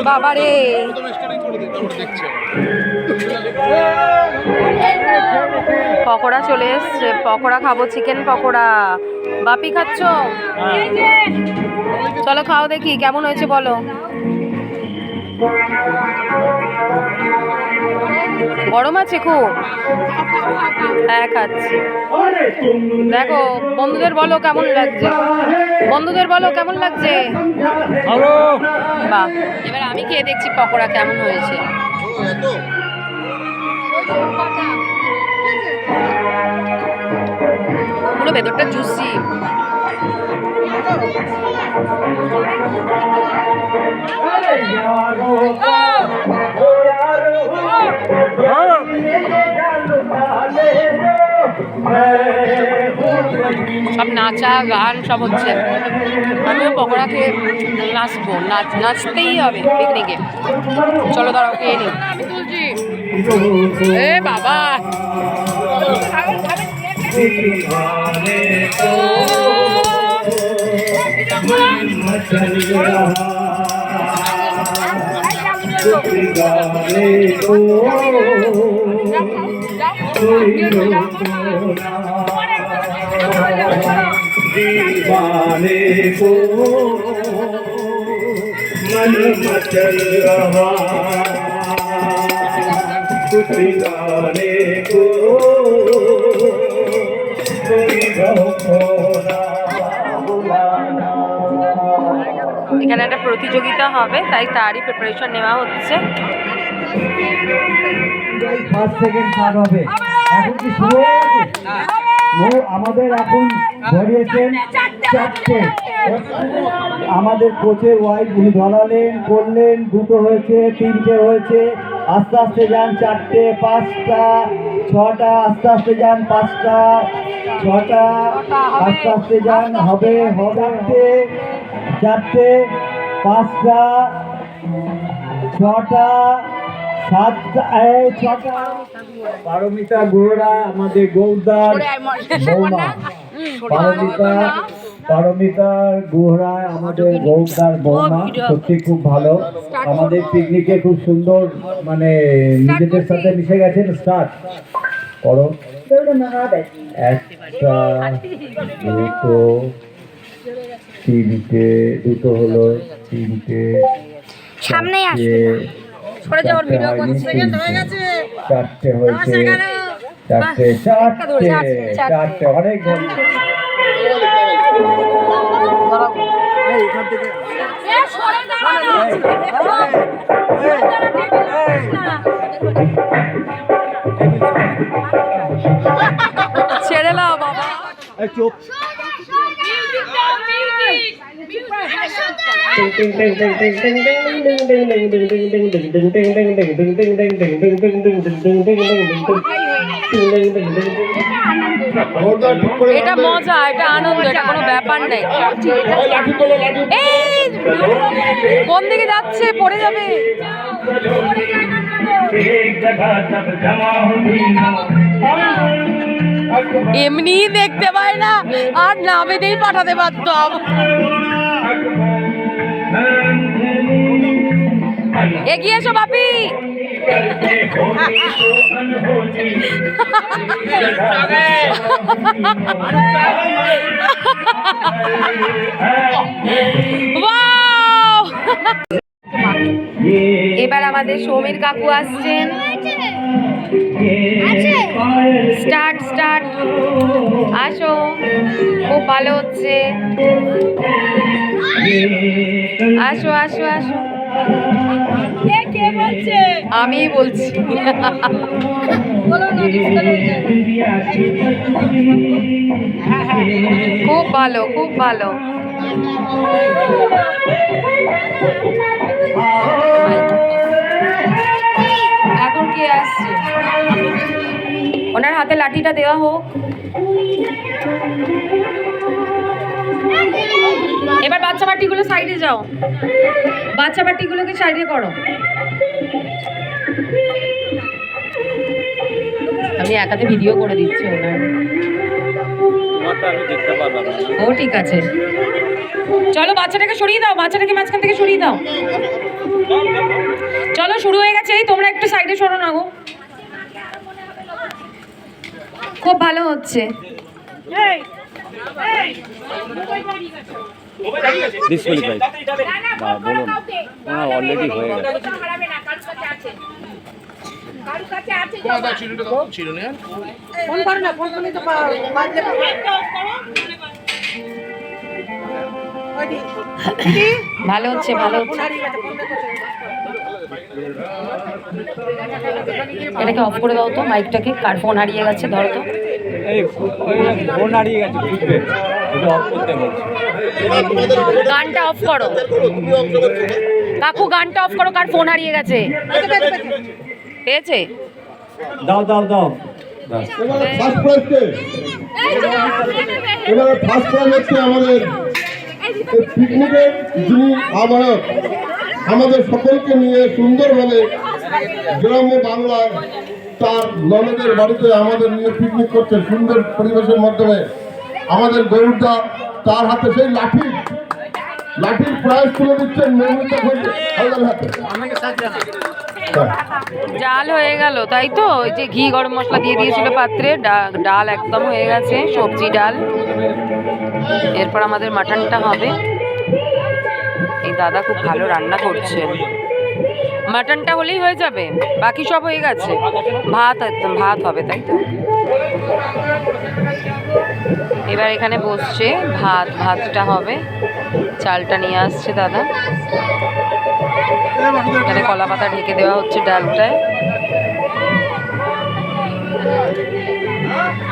বাবারে পকোড়া চলে এসছে, পকোড়া খাবো, চিকেন পকোড়া। বাপি খাচ্ছ? চলো খাও দেখি কেমন হয়েছে বলো। গরম আছে খুব? হ্যাঁ খাচ্ছি। দেখো বন্ধুদের বলো কেমন লাগছে, বন্ধুদের বলো কেমন লাগছে। বাহ, এবার আমি খেয়ে দেখছি পকোড়া কেমন হয়েছে। পুরো ভেতরটা জুসি। সব নাচা গান সব হচ্ছে, আমিও পকোড়া খেয়ে নাচবো, নাচতেই হবে পিকনিকে। চলো দাঁড়াও খেয়ে নি, আমি তুলছি। এ বাবা दीवाने को मन मचल रहा, कुछ गाने को कोई এখানে একটা প্রতিযোগিতা হবে, তাই তারই প্রিপারেশন নেওয়া হচ্ছে। ফার্স্ট সেকেন্ড থার্ড হবে। এখন কি শুরু হয়ে গেছে? আমাদের এখন ধরিয়েছেন চারটে। আমাদের কোচের ওয়াইফ উনি ধরালেন, করলেন, দুটো হয়েছে, তিনটে হয়েছে, আস্তে আস্তে যান চারটে, পাঁচটা, ছটা, আস্তে আস্তে যান পাঁচটা, ছটা, আস্তে আস্তে যান, হবে হবে চারটে, পাঁচটা, ছটা, সাতটা, ছটা। পারমিতা গুহরা আমাদের গৌদার বৌমা, পারমিতা গুহরা আমাদের গৌদার বৌমা, সত্যি খুব ভালো। আমাদের পিকনিকে খুব সুন্দর, মানে নিজেদের সাথে মিশে গেছেন। স্টার্ট করো। একটা, দুটো, তিনটে, দুটো হলো, তিনটে, সামনে আসবে, সরে যাওয়ার ভিডিও করতে হয়ে গেছে, চারটে হয়েছে, চারটে, চারটে, চারটে, অনেক ভালো। ছেড়ে নাও বাবা, চুপ। এটা মজা, এটা আনন্দ, এটা কোনো ব্যাপার নেই। কোন দিকে যাচ্ছে, পড়ে যাবে। এমনি দেখতে পায় না, আর নামেতেই পাঠাতে পারতাম। এগিয়ে এসো বাপি। এবার আমাদের সমীর কাকু আসছেন। স্টার্ট স্টার্ট, আসো, খুব ভালো হচ্ছে, আসো আসো আসো। কে বলছে? আমি বলছি। খুব ভালো, খুব ভালো। এখন কে আসছে? ওনার হাতে লাঠিটা দেওয়া হোক। এবার বাচ্চা পার্টিগুলো সাইডে যাও, বাচ্চা পার্টিগুলোকে সাইডে করো। আমি একাতে ভিডিও করে দিচ্ছি ওনার। ও ঠিক আছে, চলো বাচ্চাটাকে সরিয়ে দাও, বাচ্চাটাকে মাঝখান থেকে সরিয়ে দাও। চলো শুরু হয়ে গেছে, এই তোমরা একটু সাইডে সরো না গো। খুব ভালো হচ্ছে। অলরেডি হয়ে গেছে। ভালো হচ্ছে, ভালো হচ্ছে। এটাকে অফ করে দাও তো, মাইকটাকে। কার ফোন হারিয়ে গেছে, ধরো তো। এই ফোন হারিয়ে গেছে, বুঝবে এটা অফ করতে বলছি। গানটা অফ করো কাকু, গানটা অফ করো। কার ফোন হারিয়ে গেছে? পেয়েছে? দাও দাও দাও। এবারে ফার্স্ট প্রাইজকে এবারে ফার্স্ট প্রাইজ হচ্ছে আমাদের পিকনিকের যিনি আহ্বায়ক, আমাদের সকলকে নিয়ে সুন্দরভাবে গ্রাম্য বাংলায় তার ননদের বাড়িতে আমাদের নিয়ে পিকনিক করছে সুন্দর পরিবেশের মাধ্যমে। আমাদের গরুরদা তার হাতে সেই লাঠির প্রাইজ তুলে দিচ্ছেন মৌমিতা হালদার হাতে। ডাল হয়ে গেল, তাই তো? ওই যে ঘি গরম মশলা দিয়ে দিয়েছিল পাত্রে, ডাল একদম হয়ে গেছে, সবজি ডাল। এরপর আমাদের মাটনটা হবে। এই দাদা খুব ভালো রান্না করছেন। মাটনটা হলেই হয়ে যাবে, বাকি সব হয়ে গেছে। ভাত একদম ভাত হবে, তাই তো? এবার এখানে বসছে ভাতটা হবে। চালটা নিয়ে আসছে দাদা। এখানে কলা পাতা ঢেকে দেওয়া হচ্ছে ডালটায়।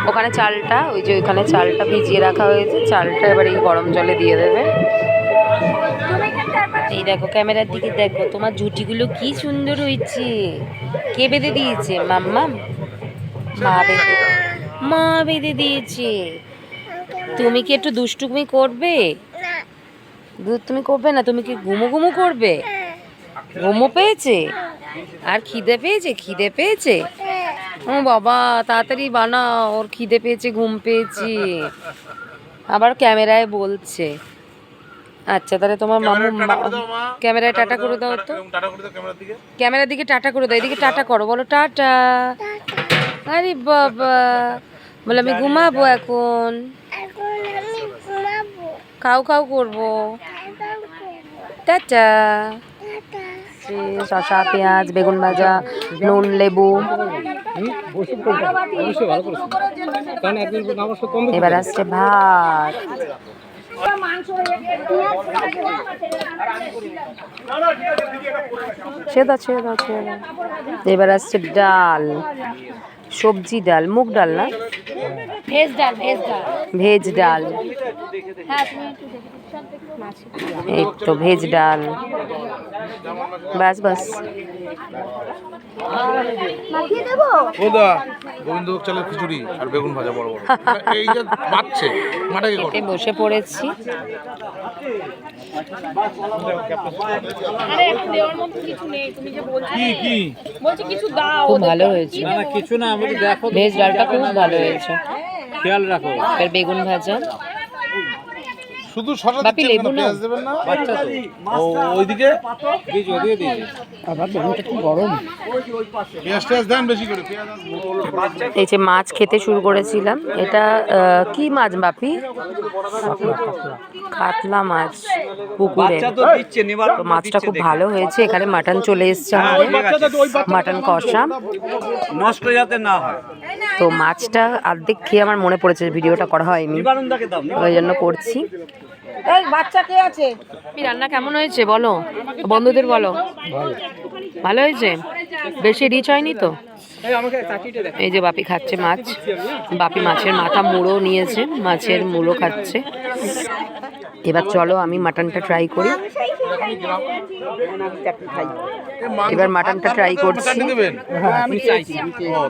ওখানে চালটা, ওই যে ওইখানে চালটা ভিজিয়ে রাখা হয়েছে, চালটা এবার এই গরম জলে দিয়ে দেবে। এই দেখো, ক্যামেরার দিকে দেখো, তোমার ঝুটিগুলো কি সুন্দর হয়েছে। কে বেঁধে দিয়েছে? মাম্মা মা বেঁধে দিয়েছে। তুমি কি একটু দুষ্টুমি করবে? তুমি করবে না? তুমি কি ঘুমো করবে? ঘুমো পেয়েছে? আর খিদে পেয়েছে? ও বাবা, তাড়াতাড়ি বানাও, ওর খিদে পেয়েছে, ঘুম পেয়েছি। আবার ক্যামেরায় বলছে। আচ্ছা, তাহলে তোমার মামু ক্যামেরায় টাটা করে দাও তো। ক্যামেরার দিকে টাটা করে দাও, এদিকে টাটা করো, বলো টাটা। আরে বাবা, বলে আমি ঘুমাবো এখন, খাও করবো। টাটা। শসা, পেঁয়াজ, বেগুন ভাজা, নুন, লেবু। এবার আসছে ভাত। এবার আসছে ডাল, সবজি ডাল, মুগ ডাল না, ভেজ ডাল। এই তো ভেজ ডাল, বাস। গোবিন্দভোগ চালের খিচুড়ি আর বেগুন ভাজা বড় এই যে বাচ্চে মাটাকে করে বসে পড়েছি। খুব ভালো হয়েছে, কিছু না, আমাদের দেখো ভেজ ডালটা খুব ভালো হয়েছে। খেয়াল রাখো। এর বেগুন ভাজা, শুধু শসা বাপি লেবু না, পেঁয়াজ দেবেন না, বাচ্চা তো ওইদিকে দিয়ে দিন। আবার বেগুনটা খুব গরম, পেঁয়াজ দেন বেশি করে, পেঁয়াজ। এই যে মাছ খেতে শুরু করেছিলাম। এটা কি মাছ বাপি? কাতলা মাছ পুকুরে। তো মাছটা খুব ভালো হয়েছে। এখানে মাটন চলে এসছে আমাদের, মাটন কষা, নষ্ট যাতে না হয়। তো মাছটা অর্ধেক খেয়ে আমার মনে পড়েছে ভিডিওটা করা হয়নি, ওই জন্য করছি। বাচ্চা কে আছে? রান্না কেমন হয়েছে বলো, বন্ধুদের বলো। ভালো হয়েছে, বেশি রিচ হয়নি তো? এই যে বাপি খাচ্ছে মাছ, বাপি মাছের মাথা মুড়ো নিয়েছে, মাছের মুড়ো খাচ্ছে। এবার চলো আমি মাটনটা ট্রাই করি। এবার মাটনটা ট্রাই করছি।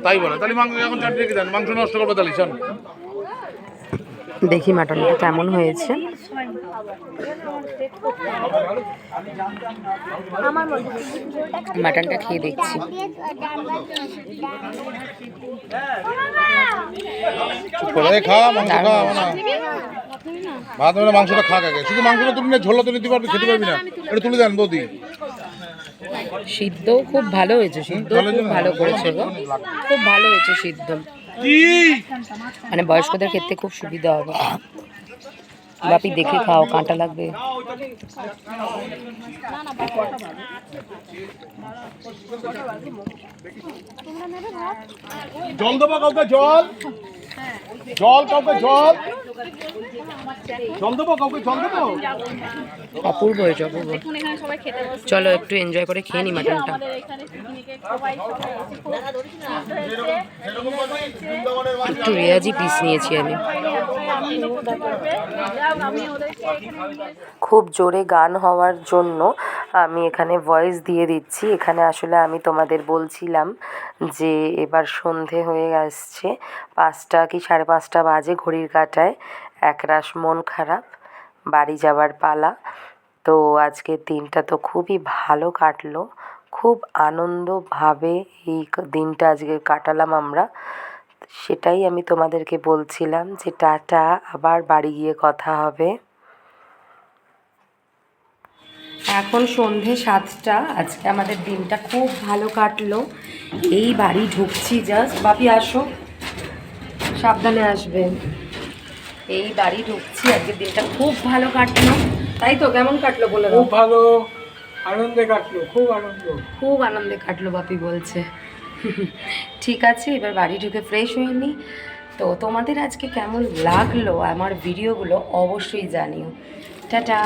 তাই বলে, তাহলে মাংস এখন চাটনি রেখে দেন, মাংস নষ্ট করবে তাহলে। দেখি মাটনটা কেমন হয়েছে। মাটনটা খেয়ে দেখছি। খা মাংস খা না ভাত মানে মাংসটা খা আগে, শুধু মাংসটা তুলে নিয়ে ঝোলটা তো নিতে পারবি, খেতে পারবি না, এটা তুলে দেন বৌদি। সিদ্ধও খুব ভালো হয়েছে, সিদ্ধ খুব ভালো করেছে গো, খুব ভালো হয়েছে সিদ্ধ, মানে বয়স্কদের ক্ষেত্রে খুব সুবিধা হবে। বাপি দেখে খাও, কাঁটা লাগবে। জল দেবো কাউকে, জল জল কাউকে, জল জল দেবো কাউকে, জল দেবো। অপূর্ব হয়েছে, অপূর্ব। চলো একটু এনজয় করে খেয়ে নি মাটনটা। একটু রেয়াজি পিস নিয়েছি আমি। খুব জোরে গান হওয়ার জন্য আমি এখানে ভয়েস দিয়ে দিচ্ছি। এখানে আসলে আমি তোমাদের বলছিলাম যে এবার সন্ধে হয়ে আসছে, 5টা কি 5:30 বাজে ঘড়ির কাঁটায়। একরাশ মন খারাপ, বাড়ি যাওয়ার পালা। তো আজকের দিনটা তো খুবই ভালো কাটলো, খুব আনন্দভাবে এই দিনটা আজকে কাটালাম আমরা। সেটাই আমি তোমাদেরকে বলছিলাম যে টাটা, আবার বাড়ি গিয়ে কথা হবে। এখন সন্ধে 7টা। আজকে আমাদের দিনটা খুব ভালো কাটলো। এই বাড়ি ঢুকছি জাস্ট, বাপি আসো, সাবধানে আসবেন। এই বাড়ি ঢুকছি, আজকের দিনটা খুব ভালো কাটলো। তাই তো, কেমন কাটলো বলে দাও। খুব ভালো, আনন্দে কাটলো, খুব আনন্দ। খুব আনন্দে কাটলো বাপি বলছে। ঠিক আছে, এবার বাড়ি ঢুকে ফ্রেশ হয়ে নিই। তো তোমাদের আজকে কেমন লাগলো আমার ভিডিওগুলো অবশ্যই জানিও। টাটা।